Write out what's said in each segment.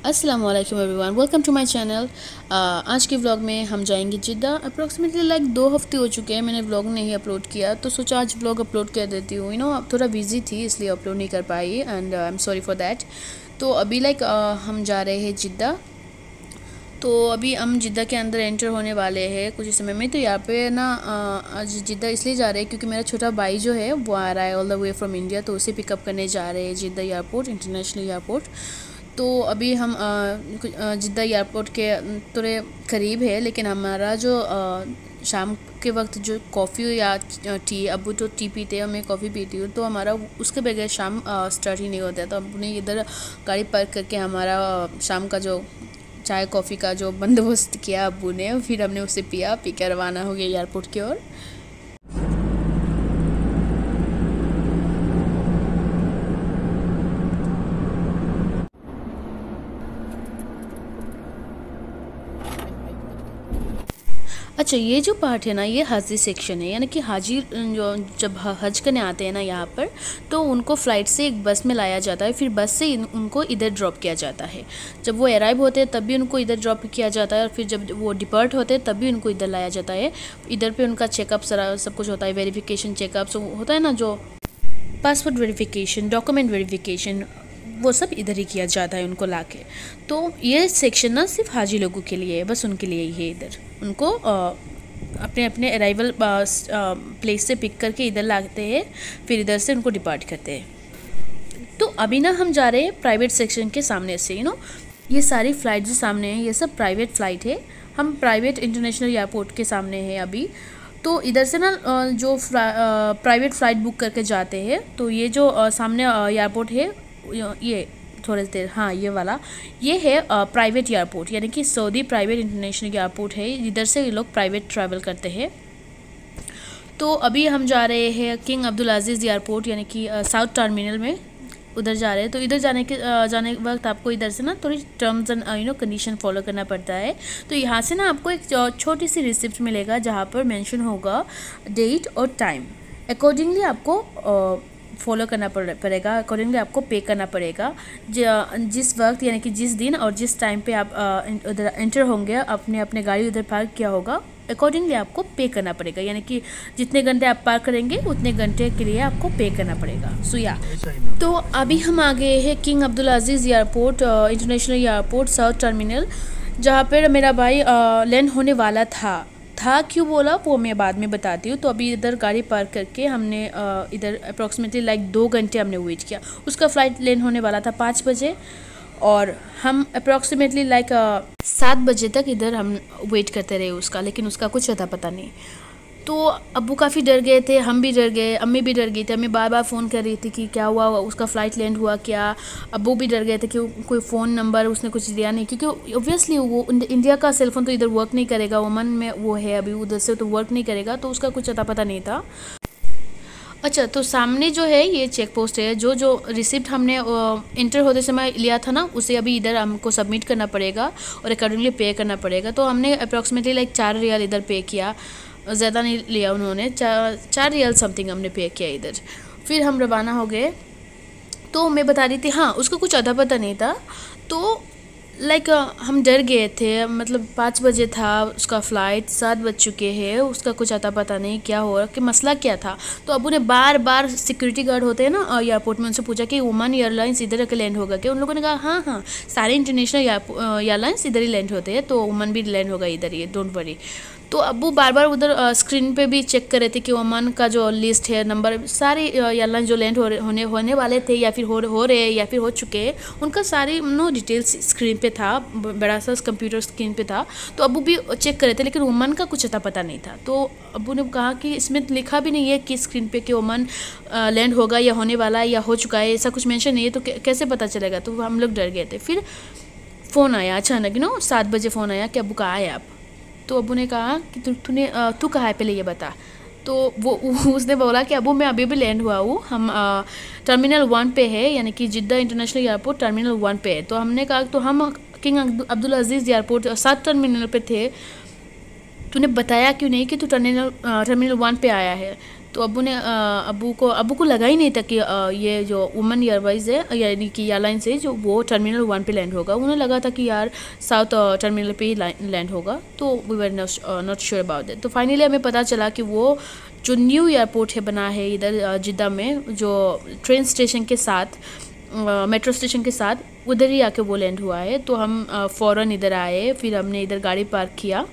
अस्सलाम वालेकुम everyone, welcome to my channel. आज के व्लॉग में हम जाएंगे जिद्दा। अप्रॉक्सीमेटली लाइक 2 हफ्ते हो चुके हैं मैंने व्लॉग नहीं अपलोड किया, तो सोचा आज व्लॉग अपलोड कर देती हूँ। अब थोड़ा बिजी थी इसलिए अपलोड नहीं कर पाई and I am sorry for that. तो अभी लाइक हम जा रहे हैं जिद्दा। तो अभी हम जिद्दा के अंदर एंटर होने वाले हैं कुछ इस समय में। तो यहाँ पे ना आज जिद्दा इसलिए जा रहे हैं क्योंकि मेरा छोटा भाई जो है वो आ रहा है all the way from India, तो उसे पिकअप करने जा रहे हैं जिद्दा एयरपोर्ट, इंटरनेशनल एयरपोर्ट। तो अभी हम जिद्दा एयरपोर्ट के थोड़े करीब है, लेकिन हमारा जो शाम के वक्त जो कॉफ़ी या टी, अबू तो टी पीते हैं, मैं कॉफ़ी पीती हूँ, तो हमारा उसके बगैर शाम स्टार्ट ही नहीं होता है। तो अबू ने इधर गाड़ी पार्क करके हमारा शाम का जो चाय कॉफ़ी का जो बंदोबस्त किया अबू ने, फिर हमने उसे पिया, पी के रवाना हो गया एयरपोर्ट की ओर। अच्छा, ये जो पार्ट है ना, ये हाजी सेक्शन है, यानी कि हाजी जो जब हज करने आते हैं ना यहाँ पर, तो उनको फ़्लाइट से एक बस में लाया जाता है, फिर बस से उनको इधर ड्रॉप किया जाता है। जब वो अराइव होते हैं तब भी उनको इधर ड्रॉप किया जाता है, और फिर जब वो डिपार्ट होते हैं तब भी उनको इधर लाया जाता है। इधर पे उनका चेकअप सारा सब कुछ होता है, वेरिफिकेशन चेकअप होता है ना, जो पासपोर्ट वेरिफिकेशन, डॉक्यूमेंट वेरिफिकेशन, वो सब इधर ही किया जाता है उनको लाके। तो ये सेक्शन ना सिर्फ हाजी लोगों के लिए है, बस उनके लिए ही है। इधर उनको अपने अपने अराइवल प्लेस से पिक करके इधर लाते हैं, फिर इधर से उनको डिपार्ट करते हैं। तो अभी ना हम जा रहे हैं प्राइवेट सेक्शन के सामने से। ये सारी फ़्लाइट जो सामने है ये सब प्राइवेट फ़्लाइट है। हम प्राइवेट इंटरनेशनल एयरपोर्ट के सामने हैं अभी। तो इधर से ना जो प्राइवेट फ़्लाइट बुक करके जाते हैं, तो ये जो सामने एयरपोर्ट है, ये थोड़ी देर, हाँ ये वाला, ये है प्राइवेट एयरपोर्ट, यानी कि सऊदी प्राइवेट इंटरनेशनल एयरपोर्ट है। इधर से ये लोग प्राइवेट ट्रैवल करते हैं। तो अभी हम जा रहे हैं किंग अब्दुल अजीज़ एयरपोर्ट, यानी कि साउथ टर्मिनल में उधर जा रहे हैं। तो इधर जाने के वक्त आपको इधर से ना थोड़ी टर्म्स एंड कंडीशन फॉलो करना पड़ता है। तो यहाँ से ना आपको एक छोटी सी रिसिप्ट मिलेगा जहाँ पर मेंशन होगा डेट और टाइम। अकॉर्डिंगली आपको फॉलो करना पड़ेगा, अकॉर्डिंगली आपको पे करना पड़ेगा। जिस वक्त यानी कि जिस दिन और जिस टाइम पे आप उधर एंटर होंगे, अपने अपने गाड़ी उधर पार्क किया होगा, अकॉर्डिंगली आपको पे करना पड़ेगा। यानी कि जितने घंटे आप पार्क करेंगे उतने घंटे के लिए आपको पे करना पड़ेगा। तो अभी हम आ गए हैं King Abdul Aziz airport, international airport, south terminal, जहाँ पर मेरा भाई लैंड होने वाला था। क्यों बोला वो मैं बाद में बताती हूँ। तो अभी इधर गाड़ी पार्क करके हमने इधर अप्रॉक्सीमेटली लाइक 2 घंटे हमने वेट किया। उसका फ़्लाइट लैंड होने वाला था 5 बजे, और हम अप्रॉक्सीमेटली लाइक 7 बजे तक इधर हम वेट करते रहे उसका, लेकिन उसका कुछ अता पता नहीं। तो अब्बू काफ़ी डर गए थे, हम भी डर गए, अम्मी भी डर गई थी। अम्मी बार बार फ़ोन कर रही थी कि क्या हुआ, उसका फ़्लाइट लैंड हुआ क्या। अब्बू भी डर गए थे कि कोई फ़ोन नंबर उसने कुछ दिया नहीं, क्योंकि ऑब्वियसली वो इंडिया का सेलफोन तो इधर वर्क नहीं करेगा, ओमान में वो है अभी, उधर से तो वर्क नहीं करेगा, तो उसका कुछ अता पता नहीं था। अच्छा, तो सामने जो है ये चेक पोस्ट है। जो जो रिसिप्ट हमने इंटर होते समय लिया था ना, उसे अभी इधर हमको सबमिट करना पड़ेगा और अकॉर्डिंगली पे करना पड़ेगा। तो हमने अप्रॉक्सीमेटली लाइक 4 रियाल इधर पे किया, ज़्यादा नहीं लिया उन्होंने, 4 रियाल समथिंग हमने पे किया इधर। फिर हम रवाना हो गए। तो मैं बता रही थी, हाँ उसका कुछ अता पता नहीं था। तो लाइक हम डर गए थे, मतलब 5 बजे था उसका फ़्लाइट, 7 बज चुके हैं, उसका कुछ अता पता नहीं क्या हो रहा, कि मसला क्या था। तो अबू ने बार बार सिक्योरिटी गार्ड होते हैं ना एयरपोर्ट में, उनसे पूछा कि ओमान एयरलाइंस इधर आके लैंड होगा क्या। उन लोगों ने कहा हाँ हाँ, सारे इंटरनेशनल एयरलाइंस इधर ही लैंड होते हैं, तो ओमान भी लैंड होगा इधर ही, डोंट वरी। तो अबू बार बार उधर स्क्रीन पे भी चेक कर रहे थे कि ओमान का जो लिस्ट है, नंबर, सारे एयरलाइन जो लैंड होने वाले थे, या फिर हो रहे हैं, या फिर हो चुके हैं, उनका सारी डिटेल्स स्क्रीन पे था, बड़ा सा कंप्यूटर स्क्रीन पे था। तो अबू भी चेक कर रहे थे, लेकिन ओमान का कुछ अता पता नहीं था। तो अबू ने कहा कि इसमें लिखा भी नहीं है कि स्क्रीन पे कि ओमान लैंड होगा या होने वाला है या हो चुका है, ऐसा कुछ मेंशन नहीं है, तो कैसे पता चलेगा। तो हम लोग डर गए थे। फिर फ़ोन आया अचानक, 7 बजे फ़ोन आया कि अबू कहाँ है आप। तो अबू ने कहा कि तू कहाँ है, पहले ये बता। तो वो उसने बोला कि अबू मैं अभी भी लैंड हुआ हूँ, हम टर्मिनल 1 पे है, यानी कि जिद्दा इंटरनेशनल एयरपोर्ट टर्मिनल 1 पे है। तो हमने कहा तो हम king Abdul Aziz airport 7 terminal पे थे, तूने बताया क्यों नहीं कि तू टर्मिनल 1 पे आया है। तो अब्बू को लगा ही नहीं था कि ये जो वुमेन एयरवाइज है यानी कि एयरलाइंस है जो वो टर्मिनल 1 पे लैंड होगा। उन्हें लगा था कि यार साउथ टर्मिनल पे ही लैंड होगा, तो we were not sure about that. तो फाइनली हमें पता चला कि वो जो न्यू एयरपोर्ट है बना है इधर जिद्दा में, जो ट्रेन स्टेशन के साथ मेट्रो स्टेशन के साथ, उधर ही आके वो लैंड हुआ है। तो हम फ़ौरन इधर आए, फिर हमने इधर गाड़ी पार्क किया।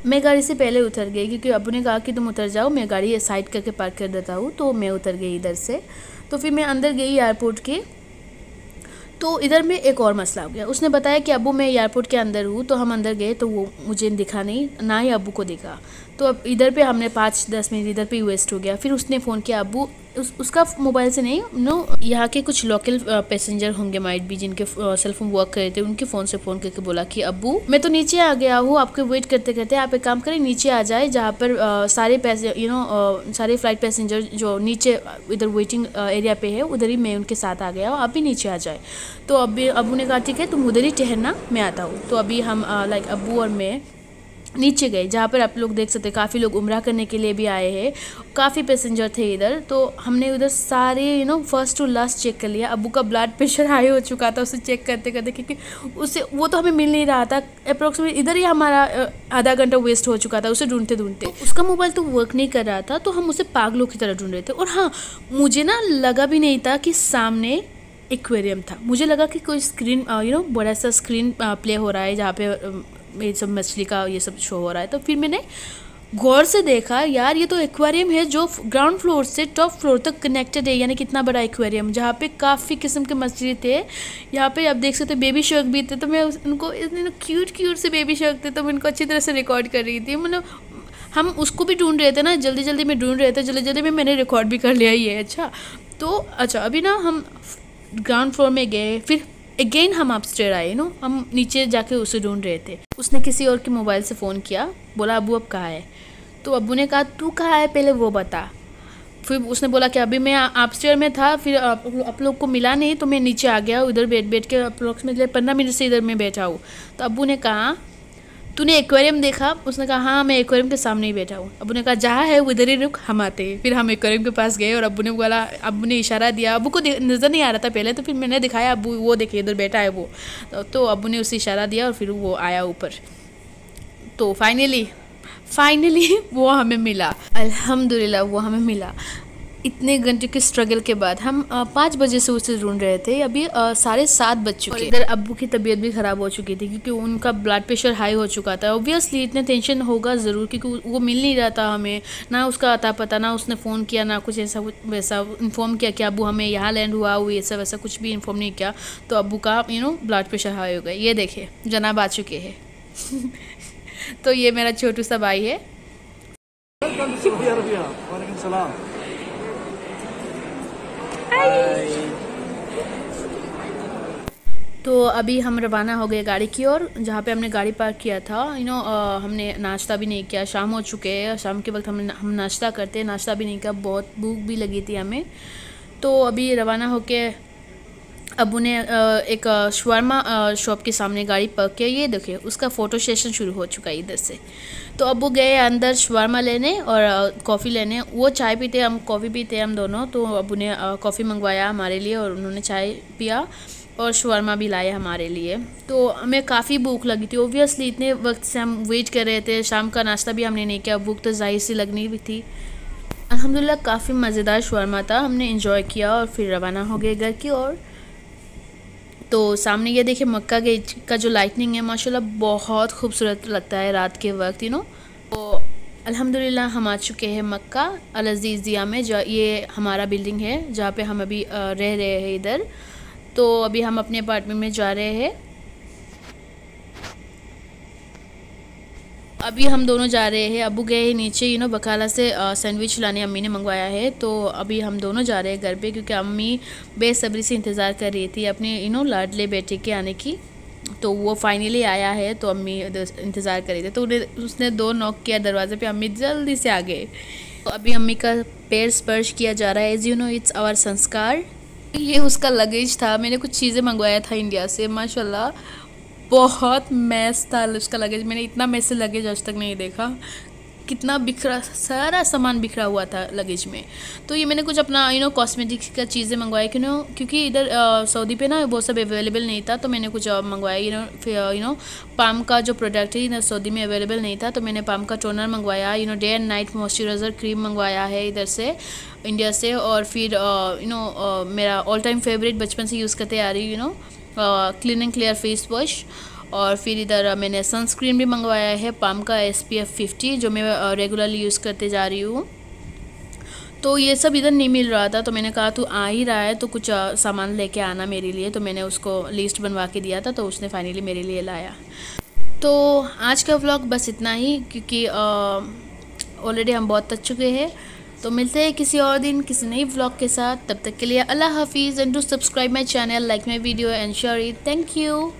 मैं गाड़ी से पहले उतर गई क्योंकि अब्बू ने कहा कि तुम उतर जाओ, मैं गाड़ी साइड करके पार्क कर देता हूँ। तो मैं उतर गई इधर से। तो फिर मैं अंदर गई एयरपोर्ट के। तो इधर में एक और मसला हो गया। उसने बताया कि अब्बू मैं एयरपोर्ट के अंदर हूँ। तो हम अंदर गए तो वो मुझे दिखा नहीं, ना ही अब्बू को दिखा। तो अब इधर पे हमने 5-10 मिनट इधर पे ही वेस्ट हो गया। फिर उसने फ़ोन किया अब्बू, उसका मोबाइल से नहीं, यहाँ के कुछ लोकल पैसेंजर होंगे माइट भी जिनके सेल फोन वर्क कर रहे थे, उनके फ़ोन से फ़ोन करके बोला कि अब्बू मैं तो नीचे आ गया हूँ, आपके वेट करते करते आप एक काम करें नीचे आ जाए, जहाँ पर सारे फ्लाइट पैसेंजर जो नीचे इधर वेटिंग एरिया पे है उधर ही मैं उनके साथ आ गया हूँ, आप भी नीचे आ जाए। तो अब्बू ने कहा ठीक है तुम उधर ही ठहरना, मैं आता हूँ। तो अभी हम अब्बू और मैं नीचे गए, जहाँ पर आप लोग देख सकते हैं काफ़ी लोग उम्रा करने के लिए भी आए हैं, काफ़ी पैसेंजर थे इधर। तो हमने उधर सारे फर्स्ट टू लास्ट चेक कर लिया। अब्बू का ब्लड प्रेशर हाई हो चुका था उसे चेक करते करते, क्योंकि उससे वो तो हमें मिल नहीं रहा था। अप्रोक्सीमेट इधर ही हमारा आधा घंटा वेस्ट हो चुका था उसे ढूंढते ढूंढते। तो उसका मोबाइल तो वर्क नहीं कर रहा था, तो हम उसे पागलों की तरह ढूंढ रहे थे। और हाँ, मुझे लगा भी नहीं था कि सामने एक्वेरियम था। मुझे लगा कि कोई स्क्रीन बड़ा सा स्क्रीन प्ले हो रहा है जहाँ पे ये सब मछली का ये सब शो हो रहा है। तो फिर मैंने गौर से देखा, यार ये तो एक्वेरियम है जो ग्राउंड फ्लोर से टॉप फ्लोर तक कनेक्टेड है, यानी कितना बड़ा एक्वेरियम, जहाँ पे काफ़ी किस्म के मछली थे। यहाँ पे आप देख सकते बेबी शार्क भी थे। तो मैं उनको इतने क्यूट से बेबी शार्क थे, तो मैं उनको अच्छी तरह से रिकॉर्ड कर रही थी। मतलब हम उसको भी ढूंढ रहे थे ना, जल्दी जल्दी में ढूंढ रहे थे, जल्दी जल्दी में मैंने रिकॉर्ड भी कर लिया ये। अच्छा अभी हम ग्राउंड फ्लोर में गए, फिर अगेन हम अपस्टेयर आए। हम नीचे जाके उसे ढूंढ रहे थे। उसने किसी और के मोबाइल से फ़ोन किया, बोला अब्बू अब कहाँ है। तो अब्बू ने कहा तू कहाँ है पहले वो बता। फिर उसने बोला कि अभी मैं अपस्टेयर में था, फिर आप लोग को मिला नहीं तो मैं नीचे आ गया, उधर बैठ के अप्रोक्सीमेटली 15 मिनट से इधर मैं बैठा हूँ। तो अब्बू ने कहा तूने एक्वेरियम देखा। उसने कहा हाँ मैं एक्वेरियम के सामने ही बैठा हूँ। अब्बू ने कहा जहाँ है उधर ही रुक, हम आते हैं। फिर हम एक्वेरियम के पास गए और अब्बू ने बोला, अब्बू ने इशारा दिया। अब्बू को नज़र नहीं आ रहा था पहले, तो फिर मैंने दिखाया अब्बू वो देखिए इधर बैठा है वो। तो अब्बू ने उसे इशारा दिया और फिर वो आया ऊपर। तो फाइनली वो हमें मिला, अल्हम्दुलिल्लाह वो हमें मिला। इतने घंटे के स्ट्रगल के बाद हम 5 बजे से उसे ढूंढ रहे थे। अभी 7:30 बज चुके। इधर अब्बू की तबीयत भी ख़राब हो चुकी थी क्योंकि उनका ब्लड प्रेशर हाई हो चुका था। ऑब्वियसली इतने टेंशन होगा ज़रूर, क्योंकि वो मिल नहीं रहा था हमें, ना उसका अता पता, ना उसने फ़ोन किया, ना कुछ ऐसा वैसा इन्फॉर्म किया कि अब्बू हमें यहाँ लैंड हुआ, वो ऐसा वैसा कुछ भी इन्फॉर्म नहीं किया। तो अब्बू का ब्लड प्रेशर हाई हो गया। ये देखे जनाब आ चुके हैं। तो ये मेरा छोटू सा भाई है। तो अभी हम रवाना हो गए गाड़ी की ओर, जहाँ पे हमने गाड़ी पार्क किया था। हमने नाश्ता भी नहीं किया, शाम हो चुके हैं। शाम के वक्त हम नाश्ता करते हैं, नाश्ता भी नहीं किया, बहुत भूख भी लगी थी हमें। तो अभी रवाना होके अब्बू ने एक शवारमा शॉप के सामने गाड़ी पार्क किया। ये देखिए उसका फ़ोटो सेशन शुरू हो चुका है इधर से। तो अब्बू गए अंदर शवारमा लेने और कॉफ़ी लेने। वो चाय पीते, हम कॉफ़ी पीते हम दोनों। तो अब्बू ने कॉफ़ी मंगवाया हमारे लिए और उन्होंने चाय पिया और शवारमा भी लाए हमारे लिए। तो हमें काफ़ी भूख लगी थी। ओबियसली इतने वक्त से हम वेट कर रहे थे, शाम का नाश्ता भी हमने नहीं किया, भूख तो जाहिर सी लगनी भी थी। अल्हम्दुलिल्लाह काफ़ी मज़ेदार शवारमा था, हमने इंजॉय किया और फिर रवाना हो गए घर की ओर। तो सामने ये देखिए मक्का गेट का जो लाइटनिंग है माशाल्लाह बहुत खूबसूरत लगता है रात के वक्त तो अल्हम्दुलिल्लाह हम आ चुके हैं मक्का अल अज़ीज़ ज़िया में, जो ये हमारा बिल्डिंग है जहाँ पे हम अभी रह रहे हैं इधर। तो अभी हम अपने अपार्टमेंट में जा रहे हैं। अभी हम दोनों जा रहे हैं। अब्बू गए हैं नीचे बकाला से सैंडविच लाने, अम्मी ने मंगवाया है। तो अभी हम दोनों जा रहे हैं घर पे, क्योंकि अम्मी बेसब्री से इंतज़ार कर रही थी अपने लाडले बेटे के आने की। तो वो फाइनली आया है, तो अम्मी इंतज़ार कर रही थी। तो उसने 2 नॉक किया दरवाज़े पे, अम्मी जल्दी से आ गए। तो अभी अम्मी का पैर स्पर्श किया जा रहा है। As you know it's our sanskar. ये उसका लगेज था, मैंने कुछ चीज़ें मंगवाया था इंडिया से। माशाल्लाह बहुत मैस था उसका लगेज, मैंने इतना मैस से लगेज आज तक नहीं देखा। कितना बिखरा, सारा सामान बिखरा हुआ था लगेज में। तो ये मैंने कुछ अपना कॉस्मेटिक्स का चीज़ें मंगवाई क्योंकि इधर सऊदी पे ना वो सब अवेलेबल नहीं था, तो मैंने कुछ मंगवाया। फिर पाम का जो प्रोडक्ट है इधर सऊदी में अवेलेबल नहीं था, तो मैंने पाम का टोनर मंगवाया। Day and night moisturiser cream मंगवाया है इधर से, इंडिया से। और फिर मेरा ऑल टाइम फेवरेट बचपन से यूज़ करते आ रही clean and clear face wash. और फिर इधर मैंने सनस्क्रीन भी मंगवाया है पाम का SPF 50, जो मैं रेगुलरली यूज़ करते जा रही हूँ। तो ये सब इधर नहीं मिल रहा था, तो मैंने कहा तू आ ही रहा है तो कुछ सामान लेके आना मेरे लिए। तो मैंने उसको लिस्ट बनवा के दिया था, तो उसने फाइनली मेरे लिए लाया। तो आज का व्लॉग बस इतना ही, क्योंकि ऑलरेडी हम बहुत थक चुके हैं। तो मिलते हैं किसी और दिन किसी नई व्लॉग के साथ। तब तक के लिए अल्लाह हाफिज़ and do subscribe my channel, like my video and share it. Thank you.